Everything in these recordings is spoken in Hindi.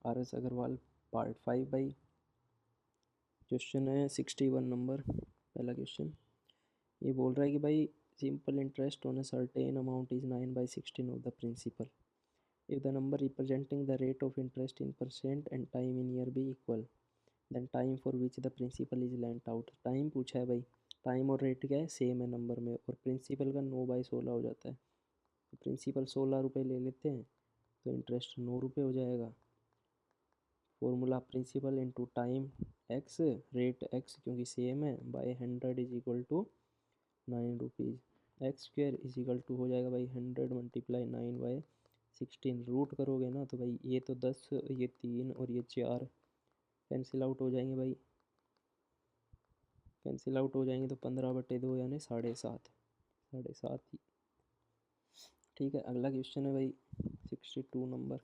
RS अग्रवाल पार्ट 5 भाई। क्वेश्चन है 61 नंबर, पहला क्वेश्चन। ये बोल रहा है कि भाई simple interest on a certain amount is 9/16 of the principal if the number representing the rate of interest in percent and time in year be equal then time for which the principal is lent out. Time पूछा है भाई, टाइम और रेट क्या है, सेम है नंबर में, और प्रिंसिपल का 9/16 हो जाता है। तो प्रिंसिपल 16 रुपये ले लेते हैं तो इंटरेस्ट 9 रुपये हो जाएगा। Formula principal into time x, rate x क्योंकि सेम है, by 100 is equal to 9 rupees. X square is equal to हो जाएगा भाई 100 मल्टीप्लाई 9/16। रूट करोगे ना तो भाई ये तो 10, ये 3 और ये 4 कैंसिल आउट हो जाएंगे भाई, कैंसिल आउट हो जाएंगे तो 15/2 यानी 7.5, 7.5 ही। ठीक है, अगला क्वेश्चन है भाई 62 नंबर।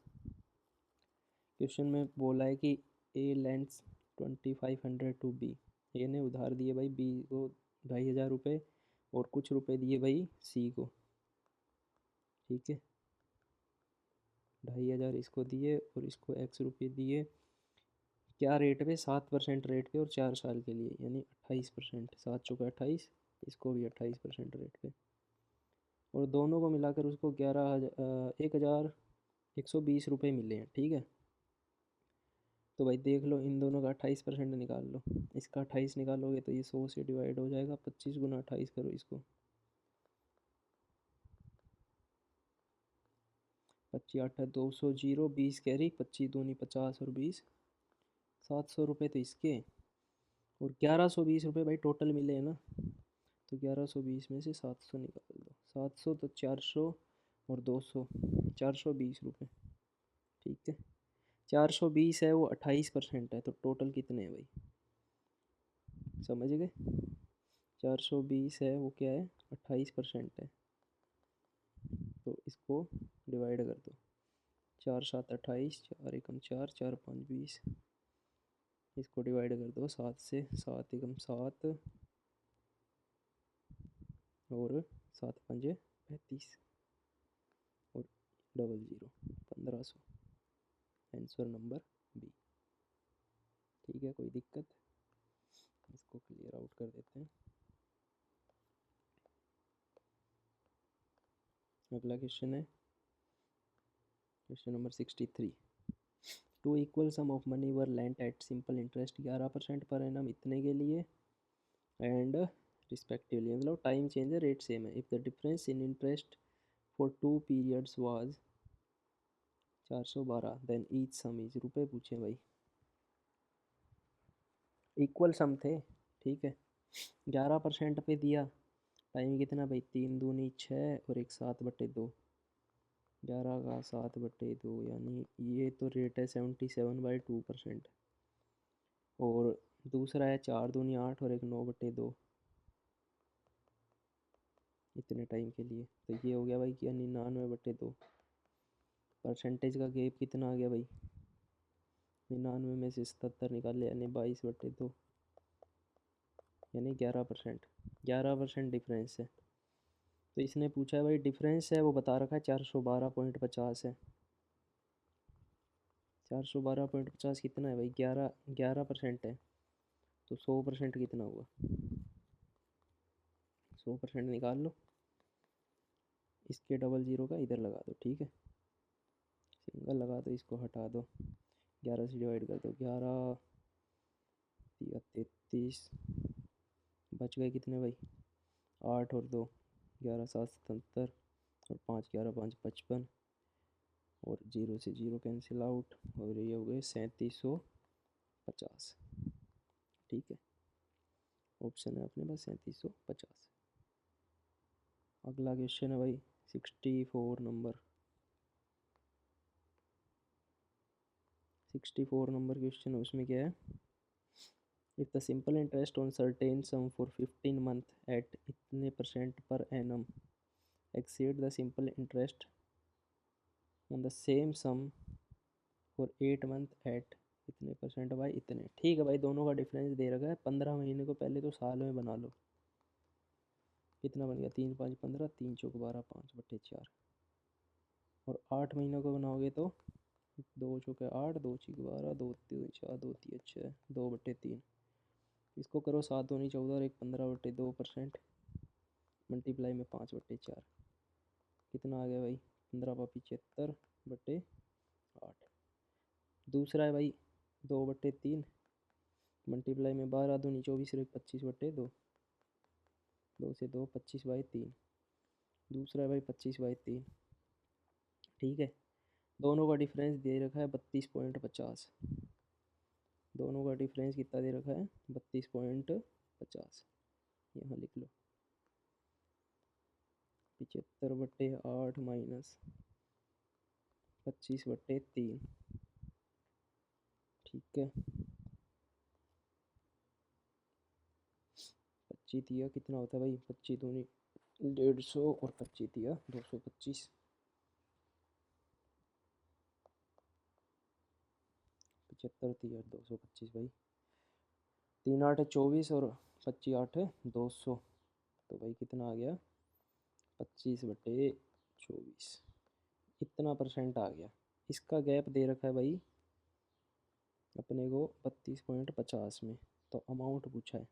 क्वेश्चन में बोला है कि ए लेंड्स 2500 टू बी। ए ने उधार दिए भाई बी को 2500 रुपये और कुछ रुपए दिए भाई सी को। ठीक है, 2500 इसको दिए और इसको एक्स रुपये दिए। क्या रेट पे? 7% रेट पे और 4 साल के लिए यानी 28%। 7 चौका 28, इसको भी 28% रेट पे, और दोनों को मिलाकर उसको 11,120 रुपये मिले हैं। ठीक है, तो भाई देख लो इन दोनों का 28% निकाल लो। इसका 28 निकालोगे तो ये 100 से डिवाइड हो जाएगा। 25 गुना 28 करो इसको, 25 8 है 200, 0 20 कैरी, 25 दूनी 50 और 20 700 रुपये तो इसके, और 1120 रुपये भाई टोटल मिले हैं ना। तो 1120 में से 700 निकाल दो, 700 तो 400 और 200, 420 रुपये। ठीक है, 420 है वो 28% है, तो टोटल कितने हैं भाई, समझ गए? 420 है वो क्या है, 28% है। तो इसको डिवाइड कर दो, 4 7 28, 4 एकम 4, 4 5 20। इसको डिवाइड कर दो 7 से, 7 एकम 7 और 7 5 35 और डबल 0, 1500। Answer number B. ठीक है, कोई दिक्कत? इसको क्लियर आउट कर देते हैं। अगला क्वेश्चन है question number 63। Two equal sum of money were lent at simple interest 11% पर एनम इतने के लिए एंड रिस्पेक्टिवली, मतलब टाइम चेंज है, रेट सेम है। If the difference in interest for 2 periods was 412 then each sum is. रुपए पूछे भाई, इक्वल सम थे। ठीक है, 11% पे दिया, टाइम कितना भाई, 3 दूनी 6 और एक 7/2, 11 का 7/2 यानी ये तो रेट है 77/2%। और दूसरा है 4 दूनी 8 और एक 9/2 इतने टाइम के लिए। तो ये हो गया भाई कि 99/2। परसेंटेज का गेप कितना आ गया भाई, 99 में से 77 निकाले यानी 22/2 यानी 11%। 11% डिफरेंस है। तो इसने पूछा है भाई डिफरेंस है, वो बता रखा है 412.50 है। 412.50 कितना है भाई, 11% है, तो 100% कितना हुआ, 100% निकाल लो। इसके डबल 0 का इधर लगा दो। ठीक है, सिंगल लगा दो, इसको हटा दो, 11 से डिवाइड कर दो, 11 या 33, बच गए कितने भाई, 8 और 2, 11 7 77 और 5 11 5 55 और 0 से 0 कैंसिल आउट, और ये हो गए 3750। ठीक है, ऑप्शन है अपने पास 3750। अगला क्वेश्चन है भाई 64 नंबर। 64 नंबर क्वेश्चन है, उसमें क्या है, if the simple interest on certain sum for 15 month at इतने percent per annum exceed the simple interest on the same sum for 8 month at इतने परसेंट भाई इतने। ठीक है भाई, दोनों का डिफरेंस दे रखा है 15 महीने को, पहले तो साल में बना लो। कितना बन गया, 3 5 15, 3 चौक 12, 5/4, और 8 महीनों को बनाओगे तो दो चौके 8, दो छीक 12, दो तीन 4, दो तीन 6, 2/3। इसको करो 7 दूनी 14 और एक 15/2%, मल्टीप्लाई में 5/4। कितना आ गया भाई? 15/75/8। दूसरा है भाई 2/3, मल्टीप्लाई में 12 दूनी 24 और एक 25/2, 2 से 2 25/3। दूसरा है भाई 25/3। ठीक है, दोनों का डिफरेंस दे रखा है 32.50। दोनों का डिफरेंस कितना दे रखा है? 32.50। यहाँ लिख लो 75/8 माइनस 25/3। ठीक है, 25 दिया कितना होता है भाई? 25 दूनी 150 और 25 दिया 225। 75 दिया 225 भाई। 3 8 24 और 25 8 200। तो भाई कितना आ गया? 25/24। इतना परसेंट आ गया। इसका गैप दे रखा है भाई अपने को 32.50 में। तो अमाउंट पूछा है,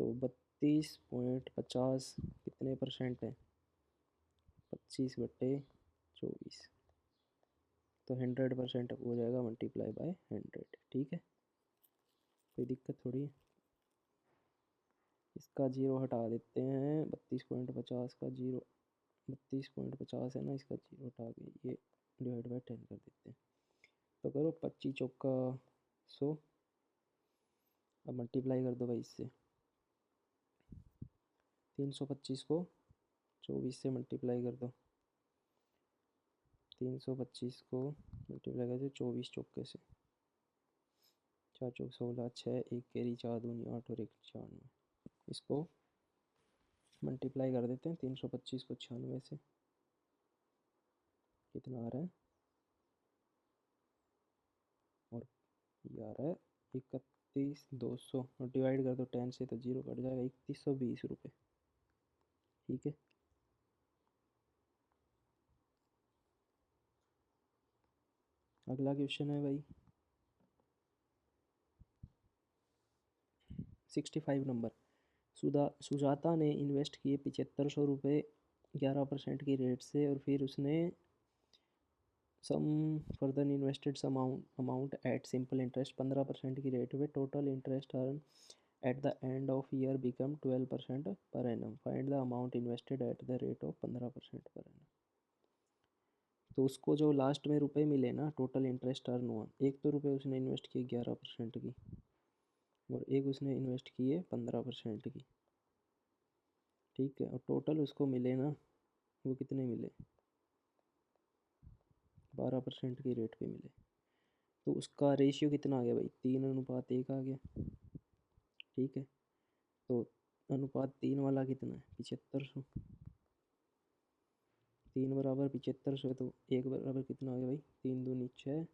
तो 32.50 कितने परसेंट है? 25/24। तो 100% हो जाएगा, मल्टीप्लाई बाय 100। ठीक है, कोई दिक्कत थोड़ी है। इसका जीरो हटा देते हैं, 32.50 का जीरो, 32.50 है ना, इसका जीरो हटा के ये डिवाइड बाय 10 कर देते हैं। तो करो 25 चौका 100। अब मल्टीप्लाई कर दो भाई इससे। 325 को 24 से मल्टीप्लाई कर दो। 325 को मल्टीप्लाई कर दो 24 चौके से। 4 चौक 16, 6 एक कैरी 4 दूनी 8 और एक 96। इसको मल्टीप्लाई कर देते हैं 325 को 96 से। कितना आ रहा है? और ये आ रहा है 31,200। और डिवाइड कर दो 10 से तो जीरो कट जाएगा, 3120 रुपये। ठीक है, अगला क्वेश्चन है भाई 65 नंबर। सुजाता ने इन्वेस्ट किए 7500 रुपये 11% की रेट से, और फिर उसने some further invested some amount at simple interest 15% की रेट पे। Total interest earn at the end of year become 12% per annum. Find the amount invested at the rate of 15% per annum. तो उसको जो लास्ट में रुपए मिले ना, टोटल इंटरेस्ट अर्न हुआ, एक तो रुपए उसने इन्वेस्ट किए 11% की, और एक उसने इन्वेस्ट किए 15% की। ठीक है, और टोटल उसको मिले ना, वो कितने मिले? 12% की रेट पे मिले। तो उसका रेशियो कितना आ गया भाई? 3:1 आ गया। ठीक है, तो अनुपात 3 वाला कितना है? 7500। 3 बराबर 7500 है, तो 1 बराबर कितना आ गया भाई? 3 दूनी 6,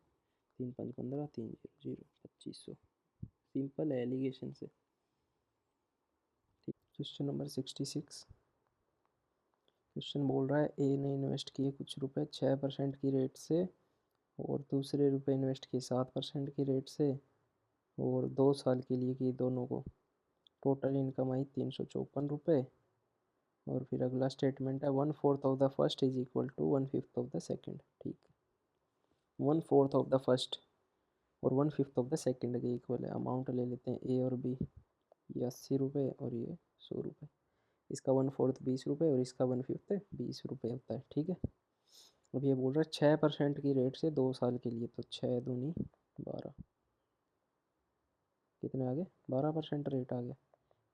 3 5 15, 3 0 0 2500। सिंपल है एलिगेशन से। ठीक, क्वेश्चन नंबर 66। क्वेश्चन बोल रहा है ए ने इन्वेस्ट किए कुछ रुपए 6% की रेट से, और दूसरे रुपए इन्वेस्ट किए 7% की रेट से, और 2 साल के लिए किए दोनों को। टोटल इनकम आई 354 रुपये। और फिर अगला स्टेटमेंट है 1/4 of the first is equal to 1/5 of the second. ठीक है, 1/4 ऑफ द फर्स्ट और 1/5 ऑफ द सेकेंड के इक्वल है। अमाउंट ले लेते हैं ए और बी। ये 80 रुपये और ये 100 रुपये। इसका 1/4 20 रुपये और इसका 1/5 20 रुपये होता है। ठीक है, अब ये बोल रहा है 6% की रेट से 2 साल के लिए, तो 6 दूनी 12। कितने आ गए? 12% रेट आ गया।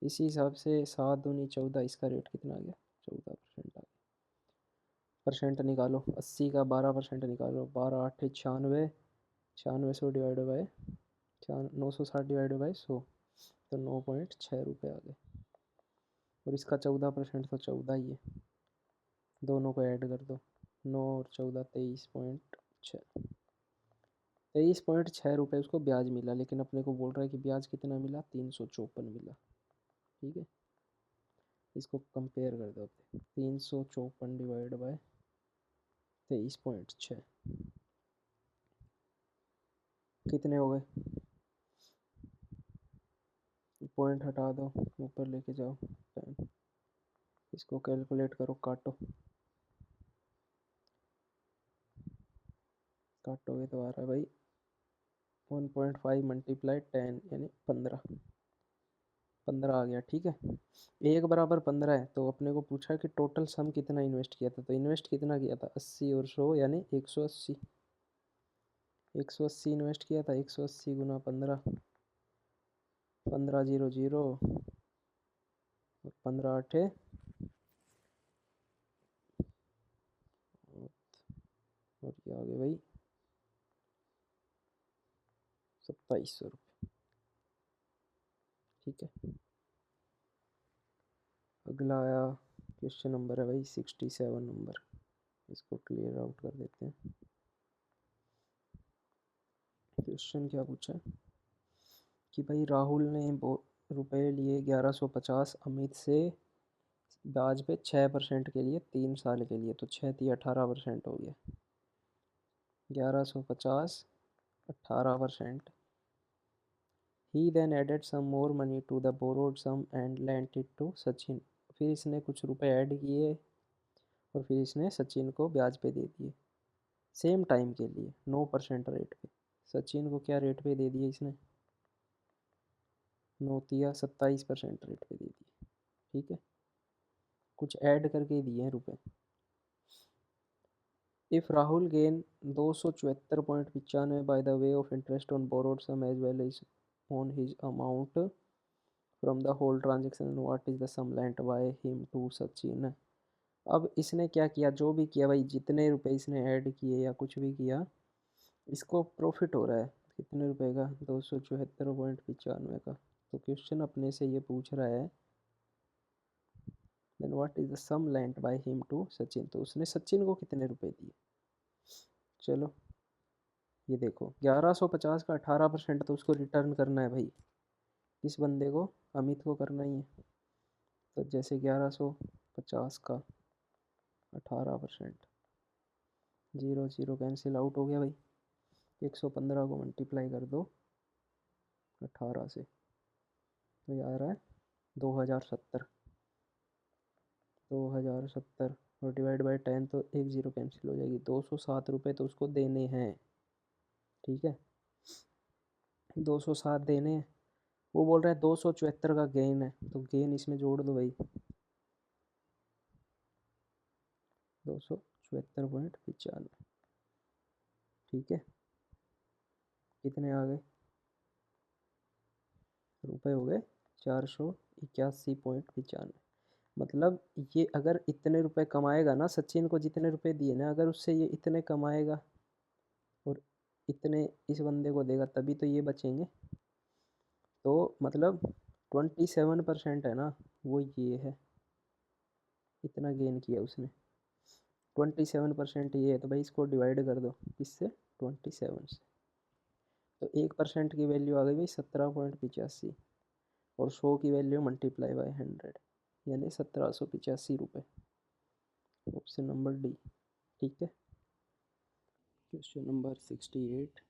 इसी हिसाब से 7 दूनी 14, इसका रेट कितना आ गया? 14% आ गया। परसेंट निकालो, 80 का 12% निकालो, 12 8 96, 9600 डिवाइड बाई 960 डिवाइड बाई 100, तो 9.6 रुपये आ गए। और इसका 14% तो 14 ही है, दोनों को ऐड कर दो। 9 और 14 23.6। 23.6 रुपये उसको ब्याज मिला, लेकिन अपने को बोल रहा है कि ब्याज कितना मिला? 354 मिला। ठीक है, इसको कंपेयर कर दो। 354 डिवाइड बाय 23.6, कितने हो गए? पॉइंट हटा दो, ऊपर लेके जाओ 10। इसको कैलकुलेट करो, काटो। काटोगे तो आ रहा है भाई 1.5 मल्टीप्लाई 10 यानी 15। 15 आ गया, ठीक है। एक बराबर 15 है, तो अपने को पूछा कि टोटल सम कितना इन्वेस्ट किया था, तो इन्वेस्ट कितना किया था 80 और 100 यानी 180। 180 इन्वेस्ट किया था, 180 गुना 15, 15 जीरो जीरो और 15 आठे और ये आ गए भाई 2700 रुपये, ठीक है। अगला आया क्वेश्चन नंबर है भाई 67 नंबर। इसको क्लियर आउट कर देते हैं। क्वेश्चन क्या पूछा है कि भाई राहुल ने रुपए लिए 1150 अमित से ब्याज पे 6% के लिए 3 साल के लिए, तो 6×3 18% हो गया। 1150 18%। He then added some more money to the borrowed sum and lent it to Sachin. फिर इसने कुछ रुपए ऐड किए और फिर इसने सचिन को ब्याज पे दे दिए सेम टाइम के लिए 9% रेट पे। सचिन को क्या रेट पे दे दिए इसने? 9×27% रेट पे दे दिए, ठीक है। कुछ ऐड करके दिए हैं रुपए। If Rahul gain 274.95 by the way of interest on borrowed sum as well as on his amount from the whole transaction, what is the sum lent by him to Sachin. अब इसने क्या किया, जो भी किया भाई, जितने रुपए इसने ऐड किए या कुछ भी किया, इसको प्रॉफिट हो रहा है कितने रुपए का? 274.95 का। तो क्वेश्चन अपने से ये पूछ रहा है then what is the sum lent by him to Sachin, तो उसने सचिन को कितने रुपए दिए। चलो ये देखो 1150 का 18% तो उसको रिटर्न करना है भाई, किस बंदे को? अमित को करना ही है। तो जैसे 1150 का 18%, जीरो जीरो कैंसिल आउट हो गया भाई। 115 को मल्टीप्लाई कर दो 18 से, तो ये आ रहा है 2070। 2070 और डिवाइड बाई 10, तो एक जीरो कैंसिल हो जाएगी। 207 रुपये तो उसको देने हैं, ठीक है। 207 देने हैं। वो बोल रहा है 274 का गेन है, तो गेन इसमें जोड़ दो भाई 274.95, ठीक है। कितने आ गए? रुपए हो गए 481.95। मतलब ये अगर इतने रुपए कमाएगा ना, सचिन को जितने रुपए दिए ना, अगर उससे ये इतने कमाएगा और इतने इस बंदे को देगा, तभी तो ये बचेंगे। तो मतलब 27% है ना, वो ये है, इतना गेन किया उसने। 27% ये है, तो भाई इसको डिवाइड कर दो किससे? 27 से। तो 1% की वैल्यू आ गई भाई 17.85 और 100 की वैल्यू मल्टीप्लाई बाय 100 यानी 1785 रुपये। ऑप्शन नंबर डी, ठीक है। Question number 68।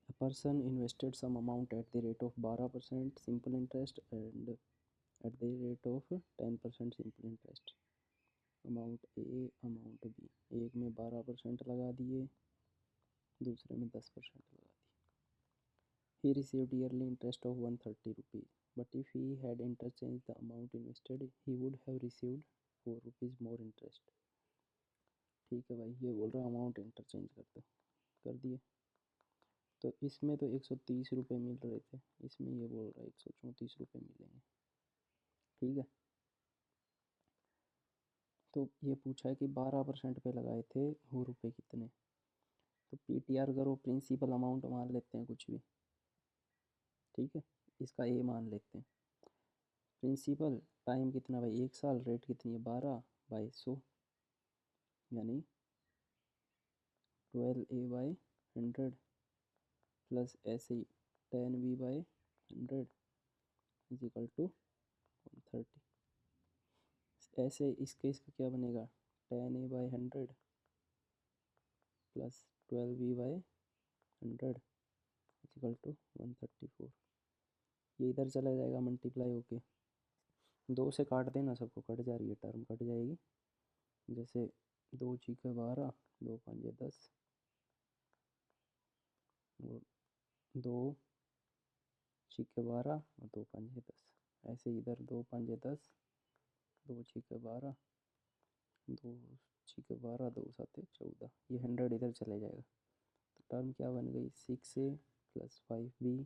A person invested some amount at the rate of 12% simple interest and at the rate of 10% simple interest। Amount A amount B, एक में 12% लगा दिए, दूसरे में 10% लगा दिए। He received yearly interest of 130 rupees, but if he had interchanged the amount invested, he would have received 4 rupees more interest। ठीक है भाई, ये बोल रहा है अमाउंट इंटरचेंज कर दो, कर दिए। तो इसमें तो 130 रुपये मिल रहे थे, इसमें ये बोल रहा है 134 रुपये मिलेंगे, ठीक है। तो ये पूछा है कि 12% पे लगाए थे वो रुपये कितने। तो पीटीआर करो, प्रिंसिपल अमाउंट मान लेते हैं कुछ भी, ठीक है। इसका ए मान लेते हैं। प्रिंसिपल टाइम कितना भाई, 1 साल, रेट कितनी है 12/100 यानी 12A/100 प्लस ऐसे ही 10B/100 इज इक्वल टू 130। ऐसे इसके इसका क्या बनेगा 10A/100 plus 12B/100 100 equal to 134। ये इधर चला जाएगा मल्टीप्लाई होके, 2 से काट देना, सबको कट जा रही है, टर्म कट जाएगी। जैसे 2 छीके 12, 2 पंजे 10, और 2 छीके 12 और 2 पंजे 10। ऐसे इधर 2 पंजे 10, 2 छीके 12, 2 छीके 12, 2 साते 14। ये 100 इधर चले जाएगा, तो टर्म क्या बन गई, 6a + 5b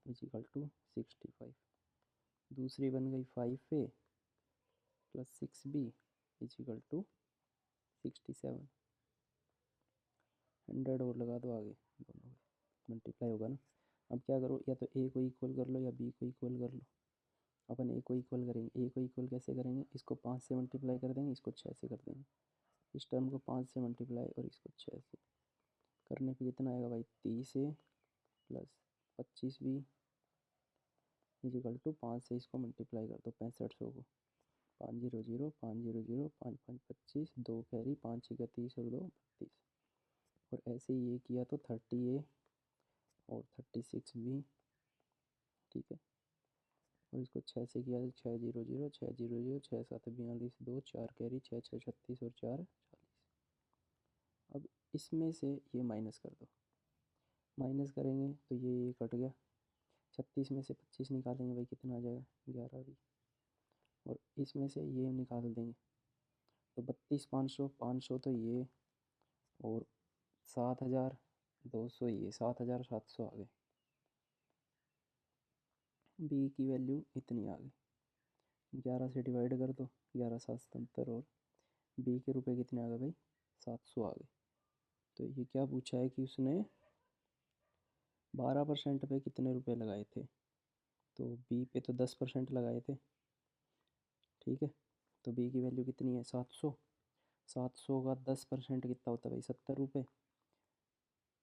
इक्वल टू 65। दूसरी बन गई 5a + 6b इक्वल टू 67। 100 और लगा दो आगे, दोनों मल्टीप्लाई होगा ना। अब क्या करो, या तो a को इक्वल कर लो या b को इक्वल कर लो। अपन a को इक्वल करेंगे। a को इक्वल कैसे करेंगे, इसको 5 से मल्टीप्लाई कर देंगे, इसको 6 से कर देंगे। इस टर्म को 5 से मल्टीप्लाई और इसको 6 से करने पे कितना आएगा भाई, 30a + 25b इक्वल टू 5 से इसको मल्टीप्लाई कर दो 6500 को। 500 500 5 5 25, 2 कैरी, 5 6 30 और 2 32। और ऐसे ही ये किया तो 30a और 36b, ठीक है। और इसको 6 से किया तो 600 600 6 7 42, 2 4 कैरी, 6 6 36 और 4 40। अब इसमें से ये माइनस कर दो, माइनस करेंगे तो ये कट गया। 36 में से 25 निकालेंगे भाई, कितना आ जाएगा, 11 भी। और इसमें से ये निकाल देंगे तो 32 500 500 तो ये, और 7200 ये, 7700 आ गए। बी की वैल्यू इतनी आ गई। 11 से डिवाइड कर दो, 11 7 77, और बी के रुपए कितने आ गए भाई, 700 आ गए। तो ये क्या पूछा है कि उसने 12% पे कितने रुपए लगाए थे, तो बी पे तो 10% लगाए थे, ठीक है। तो बी की वैल्यू कितनी है, 700। 700 का 10% कितना होता है भाई, 70 रुपये।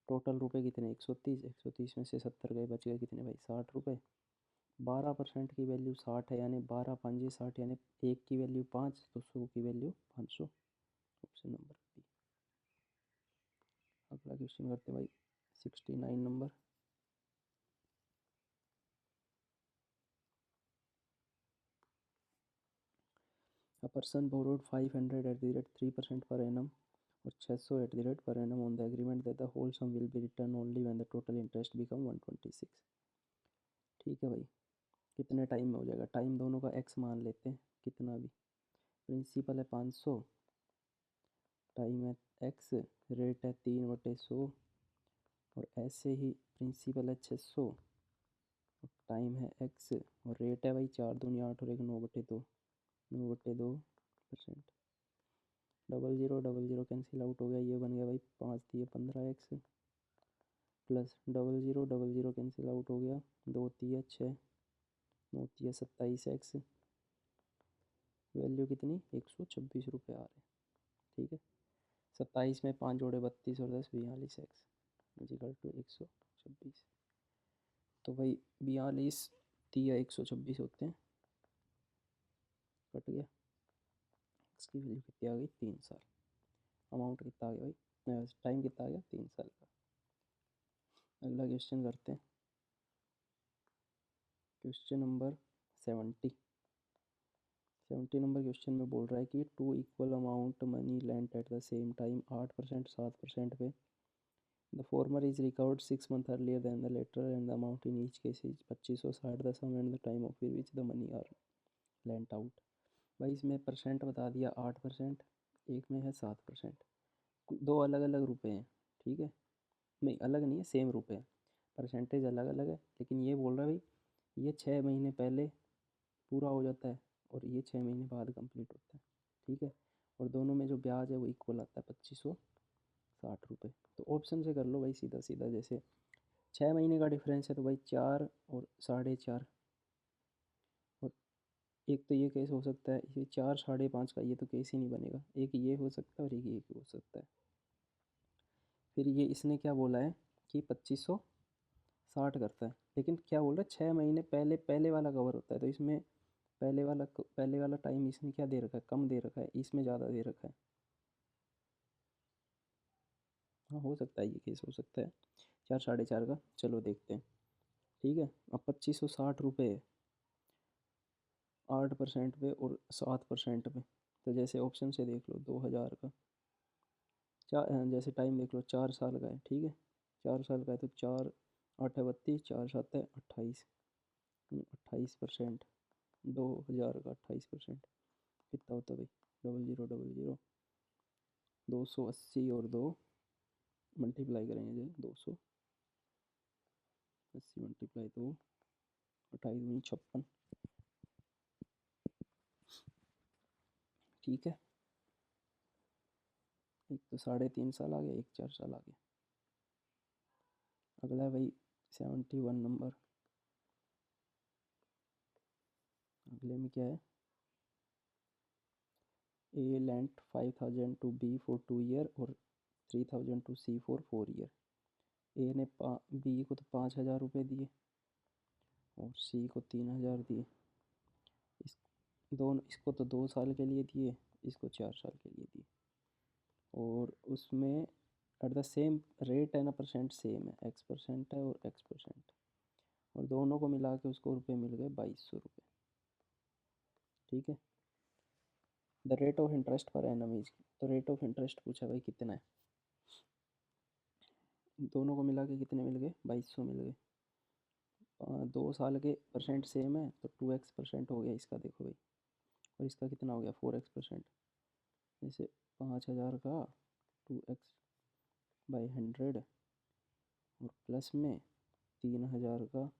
टोटल रुपए कितने, 130। 130 में से 70 गए, बच गए कितने भाई, 60 रुपये। 12% की वैल्यू 60 है, यानी 12 5 60, यानी एक की वैल्यू 5, तो 100 की वैल्यू 500। Option number B. अगला क्वेश्चन करते हैं भाई, 69 नंबर। A person borrowed 500 at the rate 3% per annum और 600 at the rate per annum on the agreement that the whole sum will be returned only when the total interest become 126। ठीक है भाई, कितने टाइम में हो जाएगा, टाइम दोनों का x मान लेते हैं, कितना भी। प्रिंसिपल है 500, टाइम है x, रेट है 3/100, और ऐसे ही प्रिंसिपल है 600, टाइम है x, और रेट है भाई 4 दूनी 8 और 1 9/2, 9/2%। 00 कैंसिल आउट हो गया, ये बन गया भाई 5 दिए 15x, प्लस 00 कैंसिल आउट हो गया, 2 दिए 6, 9 दिए 27x, वैल्यू कितनी 126 रुपये आ रहे, ठीक है। 27 में 5 जोड़े 32 और 10 42x इक्वल टू 126। तो भाई 42 दिया 126 होते हैं, कट गया। इसकी वैल्यू कितनी आ गई, 3 साल। अमाउंट कितना आ गया भाई, टाइम कितना आ गया, 3 साल का। अगला क्वेश्चन करते हैं, क्वेश्चन नंबर 70। 70 नंबर क्वेश्चन में बोल रहा है कि 2 equal amount money lent at the same time, 8% 7% पे। The former is recovered 6 month earlier than the latter and the amount in each case is 2560 the sum and the time of which the money are lent out. भाई इसमें परसेंट बता दिया 8%, एक में है 7%। दो अलग अलग रुपए हैं, ठीक है, नहीं अलग नहीं है, सेम रुपए हैं, परसेंटेज अलग अलग है। लेकिन ये बोल रहा है भाई ये 6 महीने पहले पूरा हो जाता है और ये 6 महीने बाद कंप्लीट होता है, ठीक है। और दोनों में जो ब्याज है वो इक्वल आता है 2560 रुपये। तो ऑप्शन से कर लो भाई सीधा सीधा, जैसे 6 महीने का डिफरेंस है तो भाई 4 और 4.5, और एक तो ये केस हो सकता है, ये 4 5.5 का ये तो केस ही नहीं बनेगा, एक ये हो सकता है और एक ये हो सकता है। फिर ये इसने क्या बोला है कि 2560 करता है, लेकिन क्या बोल रहा है 6 महीने पहले पहले वाला कवर होता है, तो इसमें पहले वाला टाइम इसने क्या दे रखा है, कम दे रखा है, इसमें ज़्यादा दे रखा है। हाँ हो सकता है, ये केस हो सकता है 4 साढ़े 4 का। चलो देखते हैं। ठीक है, अब 2560 रुपये 8% पे और 7% पे। तो जैसे ऑप्शन से देख लो 2000 का जैसे टाइम देख लो 4 साल का है। ठीक है, 4 साल का है तो 4 8 है 32, 4 7 है 28, 28%। 2000 का 28% कितना होता है भाई? 0000 280 और 2 मल्टीप्लाई करेंगे जो 280 मल्टीप्लाई 2 28 56। ठीक है, एक तो 3.5 साल आ गया, एक 4 साल आ गया। अगला है भाई 71 नंबर। अगले में क्या है? A lent 5000 to B for 2 year और 3000 to C for 4 year. A ने बी को तो 5000 रुपये दिए और सी को 3000 दिए। इस दोनों, इसको तो 2 साल के लिए दिए, इसको 4 साल के लिए दिए। और उसमें एट द सेम रेट है ना, परसेंट सेम है, एक्स परसेंट है और एक्स परसेंट। और दोनों को मिला के उसको रुपये मिल गए 2200 रुपये। ठीक है, the rate of interest per annum is, तो रेट ऑफ इंटरेस्ट पूछा भाई कितना है। दोनों को मिला के कितने मिल गए? 2200 मिल गए। 2 साल के परसेंट सेम है तो 2x% हो गया इसका, देखो भाई। और इसका कितना हो गया? 4x%। जैसे 5000 का 2x/100 और प्लस में 3000 का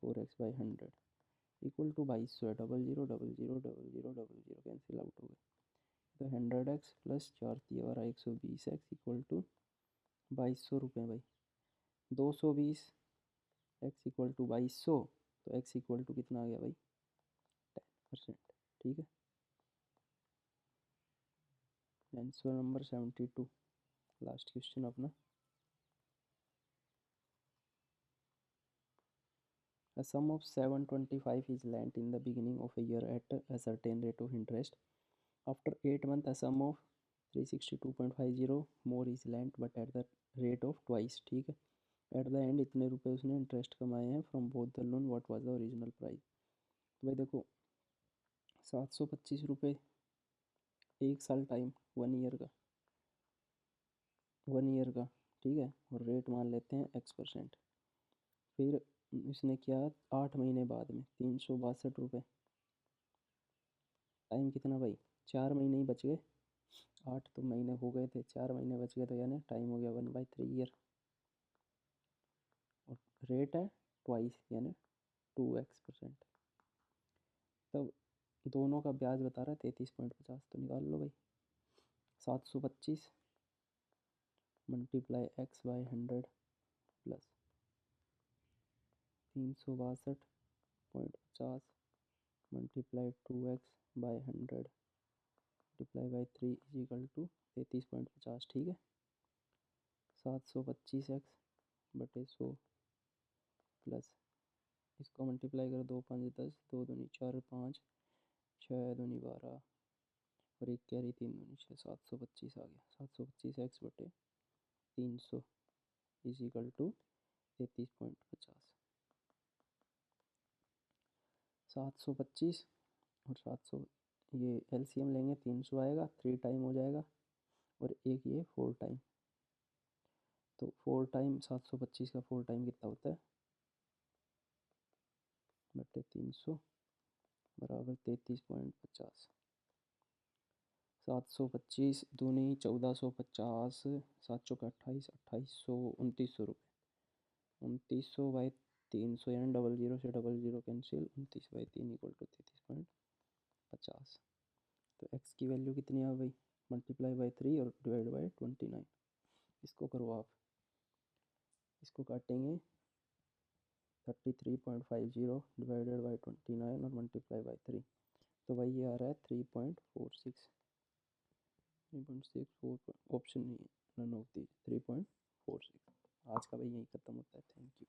4x/100 इक्वल टू 2200 है। 00000000 कैंसिल आउट हो गए। तो 100x plus 4×3=120x equal to 2200 रुपये भाई। 220x इक्वल टू 2200, तो x इक्वल टू कितना आ गया भाई? 10%। ठीक है, आंसर नंबर 72, लास्ट क्वेश्चन अपना। A sum of 725 is lent in the beginning of a year at a certain rate of interest. After 8 months, a sum of 362.50 more is lent but at the rate of twice. ठीक है, एट द एंड इतने रुपए उसने इंटरेस्ट कमाए हैं from both the loan, what was the original price. तो भाई देखो 725 रुपये, 1 साल टाइम, 1 ईयर का, 1 ईयर का। ठीक है, और रेट मान लेते हैं x%। फिर इसने किया 8 महीने बाद में 362 रुपये। टाइम कितना भाई? 4 महीने ही बच गए। 8 तो महीने हो गए थे, 4 महीने बच गए, तो यानी टाइम हो गया 1/3 ईयर। और रेट है ट्वाइस यानी 2x%। तब दोनों का ब्याज बता रहा है 33.50, तो निकाल लो भाई। 725 multiply x/100 plus 362.50 multiply 2x/100 multiply by 3 is equal to 33.50। ठीक है, 725x/100 प्लस इसको मल्टीप्लाई करो, 2 5 10, 2 दूनी 4 5, 6 दूनी 12 और 1 कैरी 3 दूनी 6, 725 आ गया। 725x/300 is equal to 33.50। 725 और 700, ये एलसीएम लेंगे 300 आएगा, 3 टाइम हो जाएगा और एक ये 4 टाइम। तो 4 टाइम 725 का 4 टाइम कितना होता है? बटे 300 बराबर 33.50। 725 दूनी 1450, 7 चौके 28, 2800, 2900 रुपये। 2900/300 यानी 00 से 00 कैंसिल, 29/3 इक्वल टू 33.50। तो x की वैल्यू कितनी आ गई? मल्टीप्लाई बाई 3 और डिवाइड बाई 29। इसको करो आप, इसको काटेंगे 33.50 डिवाइडेड बाई 29 और मल्टीप्लाई बाई 3। तो भाई ये आ रहा है 3.46। 3.64 ऑप्शन नहीं है, नन ऑफ दी 3.46। आज का भाई यहीं ख़त्म होता है। Thank you.